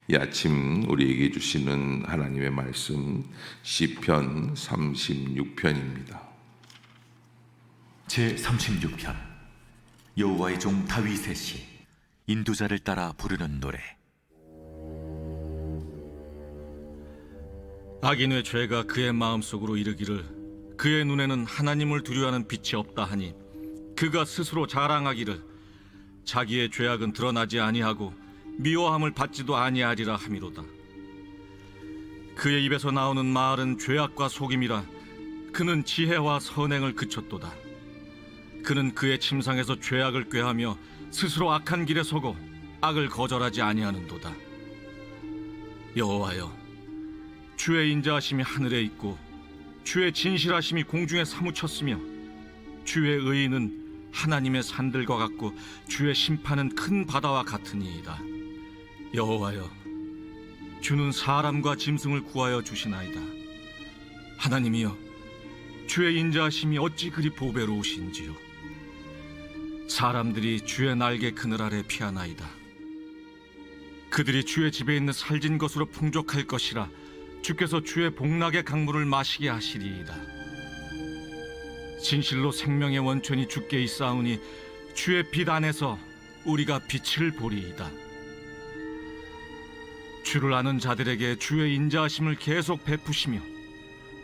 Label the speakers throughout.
Speaker 1: 이 아침 우리에게 주시는 하나님의 말씀 시편 36편입니다.
Speaker 2: 제36편 여호와의 종 다윗의 시. 인도자를 따라 부르는 노래.
Speaker 3: 악인의 죄가 그의 마음속으로 이르기를 그의 눈에는 하나님을 두려워하는 빛이 없다 하니 그가 스스로 자랑하기를 자기의 죄악은 드러나지 아니하고 미워함을 받지도 아니하리라 함이로다. 그의 입에서 나오는 말은 죄악과 속임이라. 그는 지혜와 선행을 그쳤도다. 그는 그의 침상에서 죄악을 꾀하며 스스로 악한 길에 서고 악을 거절하지 아니하는도다. 여호와여, 주의 인자하심이 하늘에 있고 주의 진실하심이 공중에 사무쳤으며 주의 의의는 하나님의 산들과 같고 주의 심판은 큰 바다와 같으니이다. 여호와여, 주는 사람과 짐승을 구하여 주시나이다. 하나님이여, 주의 인자하심이 어찌 그리 보배로우신지요. 사람들이 주의 날개 그늘 아래 피하나이다. 그들이 주의 집에 있는 살진 것으로 풍족할 것이라. 주께서 주의 복락의 강물을 마시게 하시리이다. 진실로 생명의 원천이 주께 있사오니 주의 빛 안에서 우리가 빛을 보리이다. 주를 아는 자들에게 주의 인자하심을 계속 베푸시며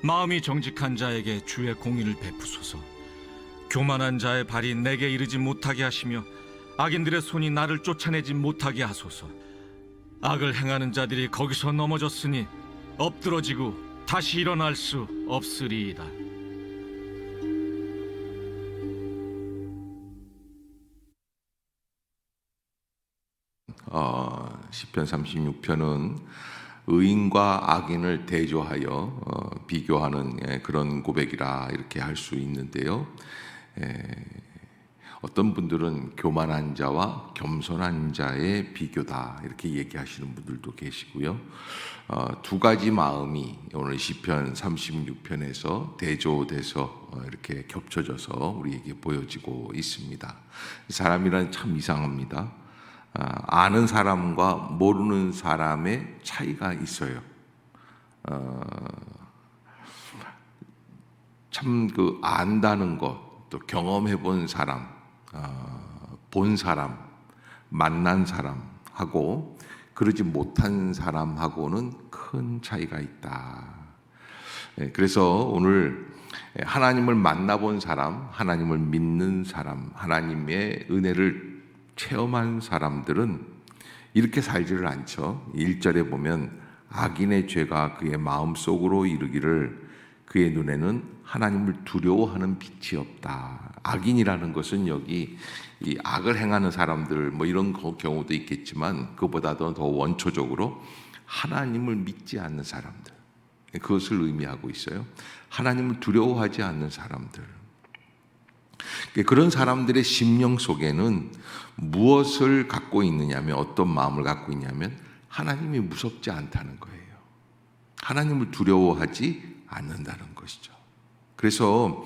Speaker 3: 마음이 정직한 자에게 주의 공의를 베푸소서. 교만한 자의 발이 내게 이르지 못하게 하시며 악인들의 손이 나를 쫓아내지 못하게 하소서. 악을 행하는 자들이 거기서 넘어졌으니 엎드러지고 다시 일어날 수 없으리이다.
Speaker 1: 시편 36편은 의인과 악인을 대조하여 비교하는 그런 고백이라 이렇게 할 수 있는데요. 어떤 분들은 교만한 자와 겸손한 자의 비교다 이렇게 얘기하시는 분들도 계시고요. 두 가지 마음이 오늘 시편 36편에서 대조돼서 이렇게 겹쳐져서 우리에게 보여지고 있습니다. 사람이란 참 이상합니다. 아는 사람과 모르는 사람의 차이가 있어요. 참 그 안다는 것, 또 경험해 본 사람, 본 사람, 만난 사람하고 그러지 못한 사람하고는 큰 차이가 있다. 그래서 오늘 하나님을 만나본 사람, 하나님을 믿는 사람, 하나님의 은혜를 체험한 사람들은 이렇게 살지를 않죠. 1절에 보면 악인의 죄가 그의 마음속으로 이르기를 그의 눈에는 하나님을 두려워하는 빛이 없다. 악인이라는 것은 여기 이 악을 행하는 사람들 뭐 이런 경우도 있겠지만 그보다도 더 원초적으로 하나님을 믿지 않는 사람들, 그것을 의미하고 있어요. 하나님을 두려워하지 않는 사람들. 그런 사람들의 심령 속에는 무엇을 갖고 있느냐면, 어떤 마음을 갖고 있냐면 하나님이 무섭지 않다는 거예요. 하나님을 두려워하지 않는다는 것이죠. 그래서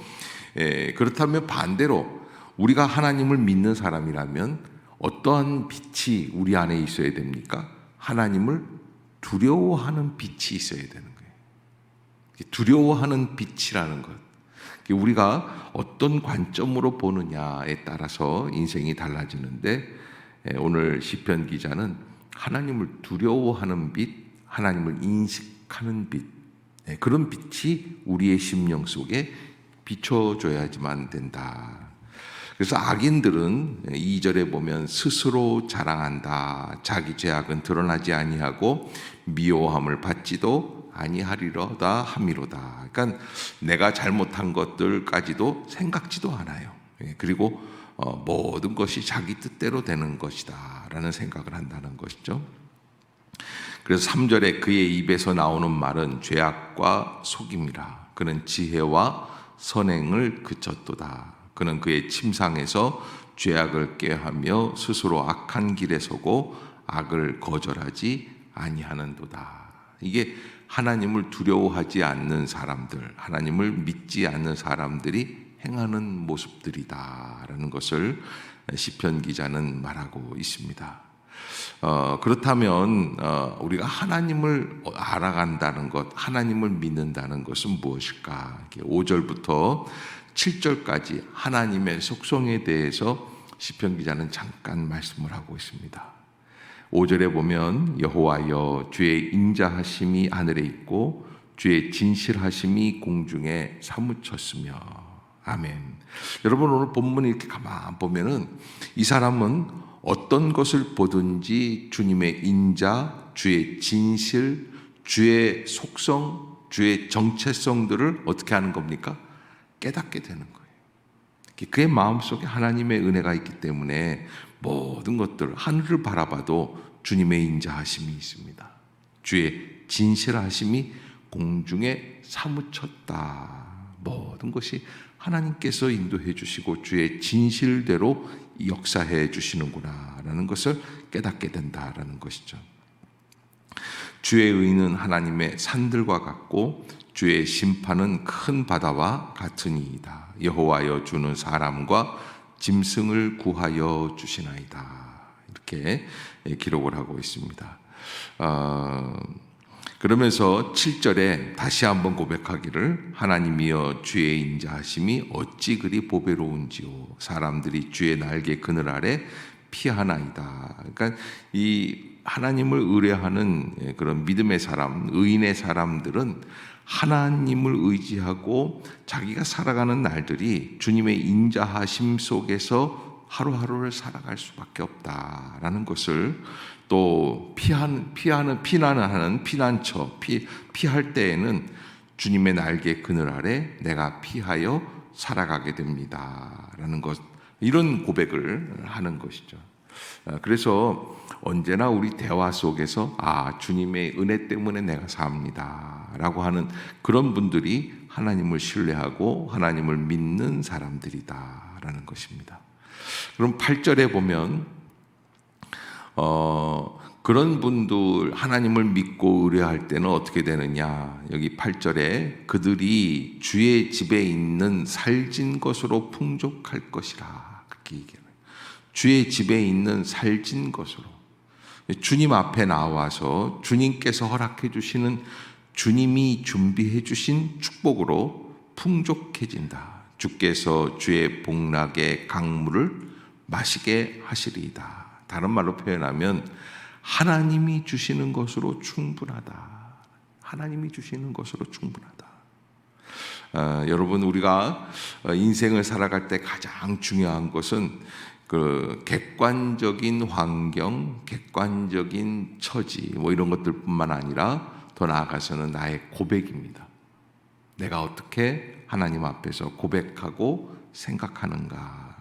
Speaker 1: 그렇다면 반대로 우리가 하나님을 믿는 사람이라면 어떠한 빛이 우리 안에 있어야 됩니까? 하나님을 두려워하는 빛이 있어야 되는 거예요. 두려워하는 빛이라는 것, 우리가 어떤 관점으로 보느냐에 따라서 인생이 달라지는데, 오늘 시편 기자는 하나님을 두려워하는 빛, 하나님을 인식하는 빛, 그런 빛이 우리의 심령 속에 비춰줘야지만 된다. 그래서 악인들은 2절에 보면 스스로 자랑한다. 자기 죄악은 드러나지 아니하고 미워함을 받지도 아니하리로다 함이로다. 그러니까 내가 잘못한 것들까지도 생각지도 않아요. 그리고 모든 것이 자기 뜻대로 되는 것이다 라는 생각을 한다는 것이죠. 그래서 3절에 그의 입에서 나오는 말은 죄악과 속임이라. 그는 지혜와 선행을 그쳤도다. 그는 그의 침상에서 죄악을 꾀하며 스스로 악한 길에 서고 악을 거절하지 아니하는도다. 이게 하나님을 두려워하지 않는 사람들, 하나님을 믿지 않는 사람들이 행하는 모습들이다라는 것을 시편 기자는 말하고 있습니다. 그렇다면 우리가 하나님을 알아간다는 것, 하나님을 믿는다는 것은 무엇일까? 5절부터 7절까지 하나님의 속성에 대해서 시편 기자는 잠깐 말씀을 하고 있습니다. 5절에 보면 여호와여 주의 인자하심이 하늘에 있고 주의 진실하심이 공중에 사무쳤으며. 아멘. 여러분, 오늘 본문을 이렇게 가만 보면은 이 사람은 어떤 것을 보든지 주님의 인자, 주의 진실, 주의 속성, 주의 정체성들을 어떻게 하는 겁니까? 깨닫게 되는 거예요. 그의 마음속에 하나님의 은혜가 있기 때문에 모든 것들, 하늘을 바라봐도 주님의 인자하심이 있습니다. 주의 진실하심이 공중에 사무쳤다. 모든 것이 하나님께서 인도해 주시고 주의 진실대로 역사해 주시는구나라는 것을 깨닫게 된다라는 것이죠. 주의 의는 하나님의 산들과 같고 주의 심판은 큰 바다와 같으니이다. 여호와여 주는 사람과 짐승을 구하여 주시나이다. 이렇게 기록을 하고 있습니다. 그러면서 7절에 다시 한번 고백하기를 하나님이여 주의 인자하심이 어찌 그리 보배로운지요 사람들이 주의 날개 그늘 아래 피하나이다. 그러니까 이 하나님을 의뢰하는 그런 믿음의 사람, 의인의 사람들은 하나님을 의지하고 자기가 살아가는 날들이 주님의 인자하심 속에서 하루하루를 살아갈 수밖에 없다라는 것을, 또 피난하는 피난처 피할 때에는 주님의 날개 그늘 아래 내가 피하여 살아가게 됩니다라는 것, 이런 고백을 하는 것이죠. 그래서 언제나 우리 대화 속에서 주님의 은혜 때문에 내가 삽니다 라고 하는 그런 분들이 하나님을 신뢰하고 하나님을 믿는 사람들이다 라는 것입니다. 그럼 8절에 보면 그런 분들, 하나님을 믿고 의뢰할 때는 어떻게 되느냐, 여기 8절에 그들이 주의 집에 있는 살진 것으로 풍족할 것이라, 그렇게 얘기해요. 주의 집에 있는 살진 것으로, 주님 앞에 나와서 주님께서 허락해 주시는, 주님이 준비해 주신 축복으로 풍족해진다. 주께서 주의 복락의 강물을 마시게 하시리이다. 다른 말로 표현하면 하나님이 주시는 것으로 충분하다. 하나님이 주시는 것으로 충분하다. 여러분, 우리가 인생을 살아갈 때 가장 중요한 것은 그 객관적인 환경, 객관적인 처지, 이런 것들뿐만 아니라 더 나아가서는 나의 고백입니다. 내가 어떻게 하나님 앞에서 고백하고 생각하는가.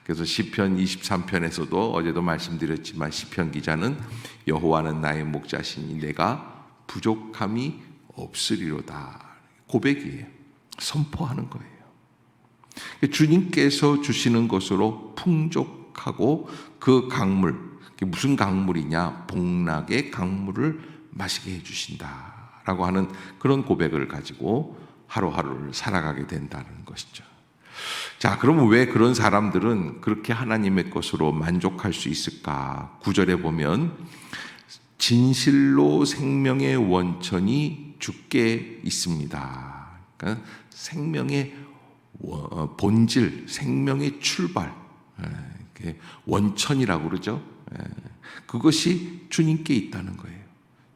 Speaker 1: 그래서 시편 23편에서도 어제도 말씀드렸지만 시편 기자는 여호와는 나의 목자시니 내가 부족함이 없으리로다. 고백이에요. 선포하는 거예요. 주님께서 주시는 것으로 풍족하고 그 강물, 무슨 강물이냐? 복락의 강물을 마시게 해주신다라고 하는 그런 고백을 가지고 하루하루를 살아가게 된다는 것이죠. 자, 그러면 왜 그런 사람들은 그렇게 하나님의 것으로 만족할 수 있을까? 9절에 보면 진실로 생명의 원천이 주께 있습니다. 그러니까 생명의 본질, 생명의 출발, 원천이라고 그러죠. 그것이 주님께 있다는 거예요.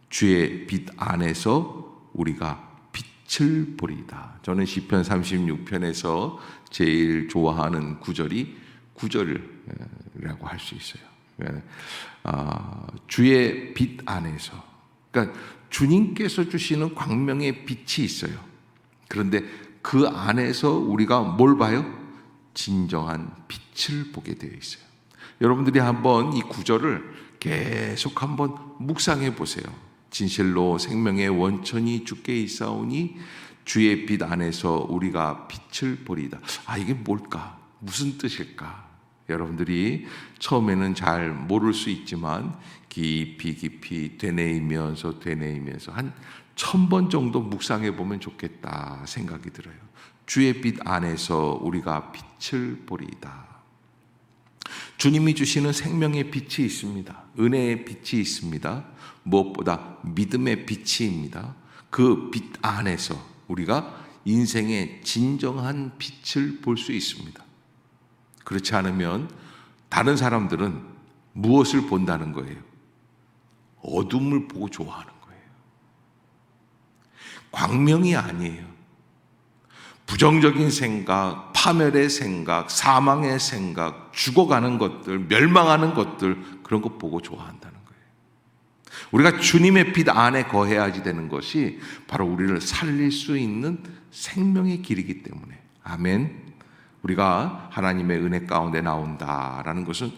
Speaker 1: 주의 빛 안에서 우리가 빛을 보리이다. 저는 시편 36편에서 제일 좋아하는 구절이 9절이라고 할 수 있어요. 주의 빛 안에서, 그러니까 주님께서 주시는 광명의 빛이 있어요. 그런데 그 안에서 우리가 뭘 봐요? 진정한 빛을 보게 되어 있어요. 여러분들이 한번 이 구절을 계속 한번 묵상해 보세요. 진실로 생명의 원천이 주께 있사오니 주의 빛 안에서 우리가 빛을 보리이다. 이게 뭘까? 무슨 뜻일까? 여러분들이 처음에는 잘 모를 수 있지만 깊이 되뇌이면서 한 1000번 정도 묵상해 보면 좋겠다 생각이 들어요. 주의 빛 안에서 우리가 빛을 보리이다. 주님이 주시는 생명의 빛이 있습니다. 은혜의 빛이 있습니다. 무엇보다 믿음의 빛입니다. 그 빛 안에서 우리가 인생의 진정한 빛을 볼 수 있습니다. 그렇지 않으면 다른 사람들은 무엇을 본다는 거예요? 어둠을 보고 좋아하는 거예요. 광명이 아니에요. 부정적인 생각, 파멸의 생각, 사망의 생각, 죽어가는 것들, 멸망하는 것들, 그런 것 보고 좋아한다는 거예요. 우리가 주님의 빛 안에 거해야지 되는 것이 바로 우리를 살릴 수 있는 생명의 길이기 때문에, 아멘. 우리가 하나님의 은혜 가운데 나온다라는 것은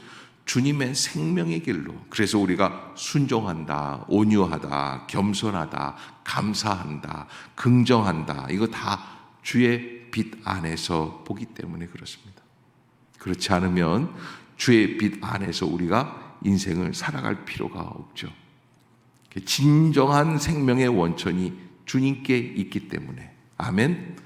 Speaker 1: 주님의 생명의 길로, 그래서 우리가 순종한다, 온유하다, 겸손하다, 감사한다, 긍정한다, 이거 다 주의 빛 안에서 보기 때문에 그렇습니다. 그렇지 않으면 주의 빛 안에서 우리가 인생을 살아갈 필요가 없죠. 진정한 생명의 원천이 주님께 있기 때문에, 아멘.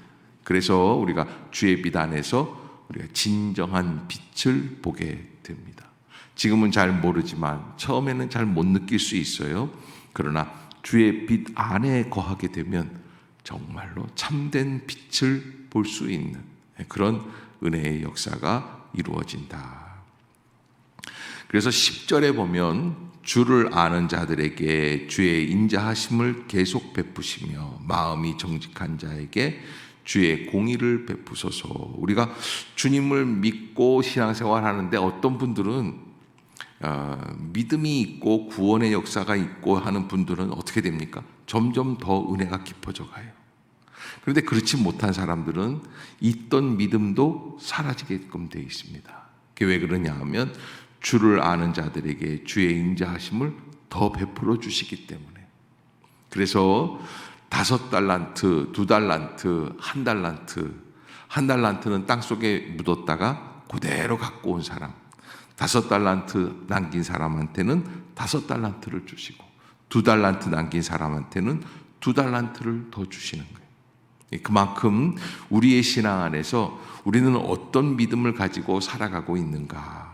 Speaker 1: 그래서 우리가 주의 빛 안에서 우리가 진정한 빛을 보게 됩니다. 지금은 잘 모르지만 처음에는 잘 못 느낄 수 있어요. 그러나 주의 빛 안에 거하게 되면 정말로 참된 빛을 볼 수 있는 그런 은혜의 역사가 이루어진다. 그래서 10절에 보면 주를 아는 자들에게 주의 인자하심을 계속 베푸시며 마음이 정직한 자에게 주의 공의를 베푸소서. 우리가 주님을 믿고 신앙생활 하는데 어떤 분들은 믿음이 있고 구원의 역사가 있고 하는 분들은 어떻게 됩니까? 점점 더 은혜가 깊어져 가요. 그런데 그렇지 못한 사람들은 있던 믿음도 사라지게끔 되어 있습니다. 그게 왜 그러냐 하면 주를 아는 자들에게 주의 인자하심을 더 베풀어 주시기 때문에. 그래서 5달란트, 2달란트, 1달란트, 1달란트는 땅속에 묻었다가 그대로 갖고 온 사람, 5달란트 남긴 사람한테는 5달란트를 주시고 2달란트 남긴 사람한테는 2달란트를 더 주시는 거예요. 그만큼 우리의 신앙 안에서 우리는 어떤 믿음을 가지고 살아가고 있는가,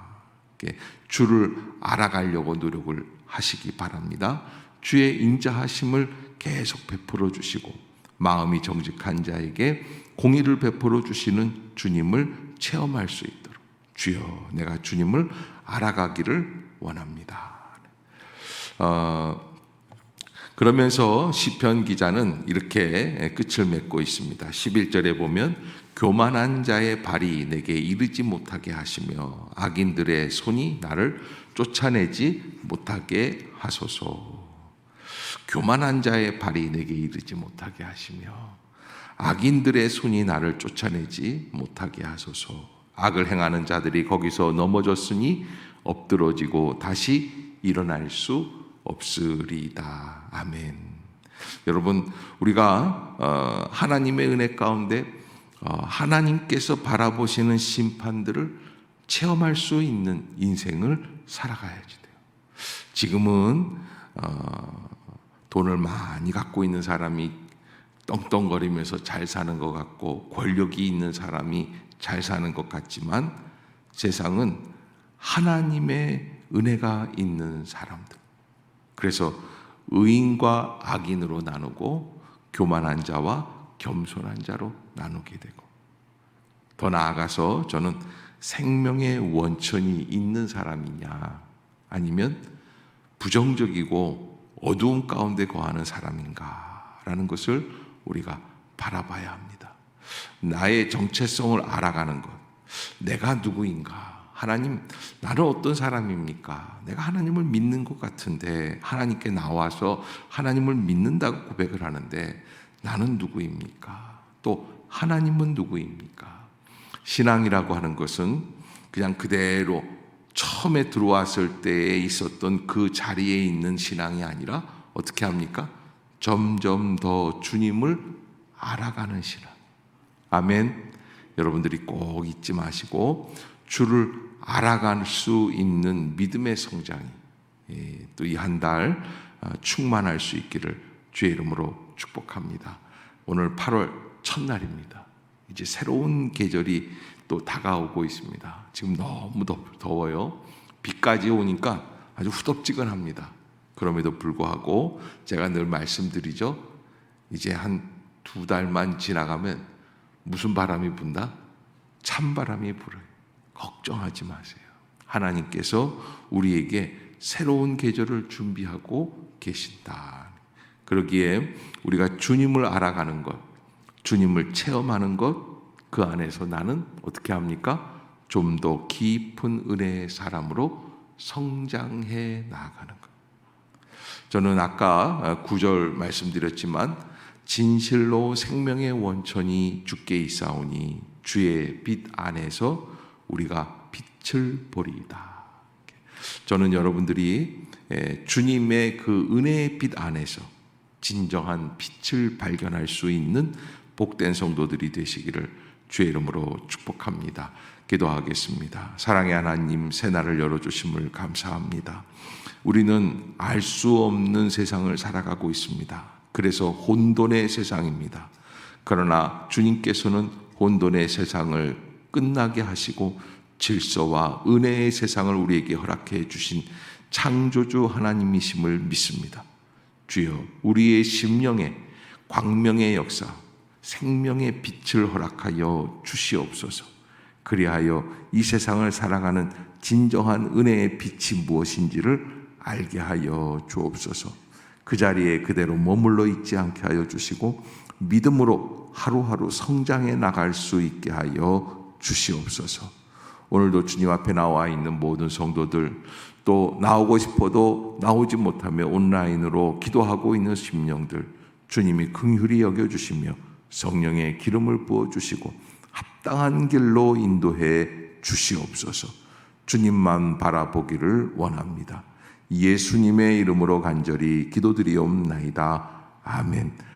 Speaker 1: 주를 알아가려고 노력을 하시기 바랍니다. 주의 인자하심을 계속 베풀어 주시고 마음이 정직한 자에게 공의를 베풀어 주시는 주님을 체험할 수 있도록, 주여 내가 주님을 알아가기를 원합니다. 그러면서 시편 기자는 이렇게 끝을 맺고 있습니다. 11절에 보면 교만한 자의 발이 내게 이르지 못하게 하시며 악인들의 손이 나를 쫓아내지 못하게 하소서. 교만한 자의 발이 내게 이르지 못하게 하시며 악인들의 손이 나를 쫓아내지 못하게 하소서. 악을 행하는 자들이 거기서 넘어졌으니 엎드러지고 다시 일어날 수 없으리이다. 아멘. 여러분, 우리가 하나님의 은혜 가운데 하나님께서 바라보시는 심판들을 체험할 수 있는 인생을 살아가야지 돼요. 지금은 돈을 많이 갖고 있는 사람이 떵떵거리면서 잘 사는 것 같고 권력이 있는 사람이 잘 사는 것 같지만 세상은 하나님의 은혜가 있는 사람들, 그래서 의인과 악인으로 나누고 교만한 자와 겸손한 자로 나누게 되고, 더 나아가서 저는 생명의 원천이 있는 사람이냐 아니면 부정적이고 어두움 가운데 거하는 사람인가라는 것을 우리가 바라봐야 합니다. 나의 정체성을 알아가는 것, 내가 누구인가, 하나님 나는 어떤 사람입니까? 내가 하나님을 믿는 것 같은데 하나님께 나와서 하나님을 믿는다고 고백을 하는데 나는 누구입니까? 또 하나님은 누구입니까? 신앙이라고 하는 것은 그냥 그대로 처음에 들어왔을 때에 있었던 그 자리에 있는 신앙이 아니라 어떻게 합니까? 점점 더 주님을 알아가는 신앙. 아멘. 여러분들이 꼭 잊지 마시고 주를 알아갈 수 있는 믿음의 성장이 또 이 한 달 충만할 수 있기를 주의 이름으로 축복합니다. 오늘 8월 첫날입니다. 이제 새로운 계절이 또 다가오고 있습니다. 지금 너무 더워요. 비까지 오니까 아주 후덥지근합니다. 그럼에도 불구하고 제가 늘 말씀드리죠. 이제 한 2달만 지나가면 무슨 바람이 분다? 찬바람이 불어요. 걱정하지 마세요. 하나님께서 우리에게 새로운 계절을 준비하고 계신다. 그러기에 우리가 주님을 알아가는 것, 주님을 체험하는 것, 그 안에서 나는 어떻게 합니까? 좀 더 깊은 은혜의 사람으로 성장해 나아가는 것. 저는 아까 9절 말씀드렸지만 진실로 생명의 원천이 주께 있사오니 주의 빛 안에서 우리가 빛을 보리이다. 저는 여러분들이 주님의 그 은혜의 빛 안에서 진정한 빛을 발견할 수 있는 복된 성도들이 되시기를 주의 이름으로 축복합니다. 기도하겠습니다. 사랑의 하나님, 새날을 열어주심을 감사합니다. 우리는 알 수 없는 세상을 살아가고 있습니다. 그래서 혼돈의 세상입니다. 그러나 주님께서는 혼돈의 세상을 끝나게 하시고 질서와 은혜의 세상을 우리에게 허락해 주신 창조주 하나님이심을 믿습니다. 주여, 우리의 심령에 광명의 역사, 생명의 빛을 허락하여 주시옵소서. 그리하여 이 세상을 살아가는 진정한 은혜의 빛이 무엇인지를 알게 하여 주옵소서. 그 자리에 그대로 머물러 있지 않게 하여 주시고 믿음으로 하루하루 성장해 나갈 수 있게 하여 주시옵소서. 오늘도 주님 앞에 나와 있는 모든 성도들, 또 나오고 싶어도 나오지 못하며 온라인으로 기도하고 있는 심령들, 주님이 긍휼히 여겨주시며 성령의 기름을 부어주시고 합당한 길로 인도해 주시옵소서. 주님만 바라보기를 원합니다. 예수님의 이름으로 간절히 기도드리옵나이다. 아멘.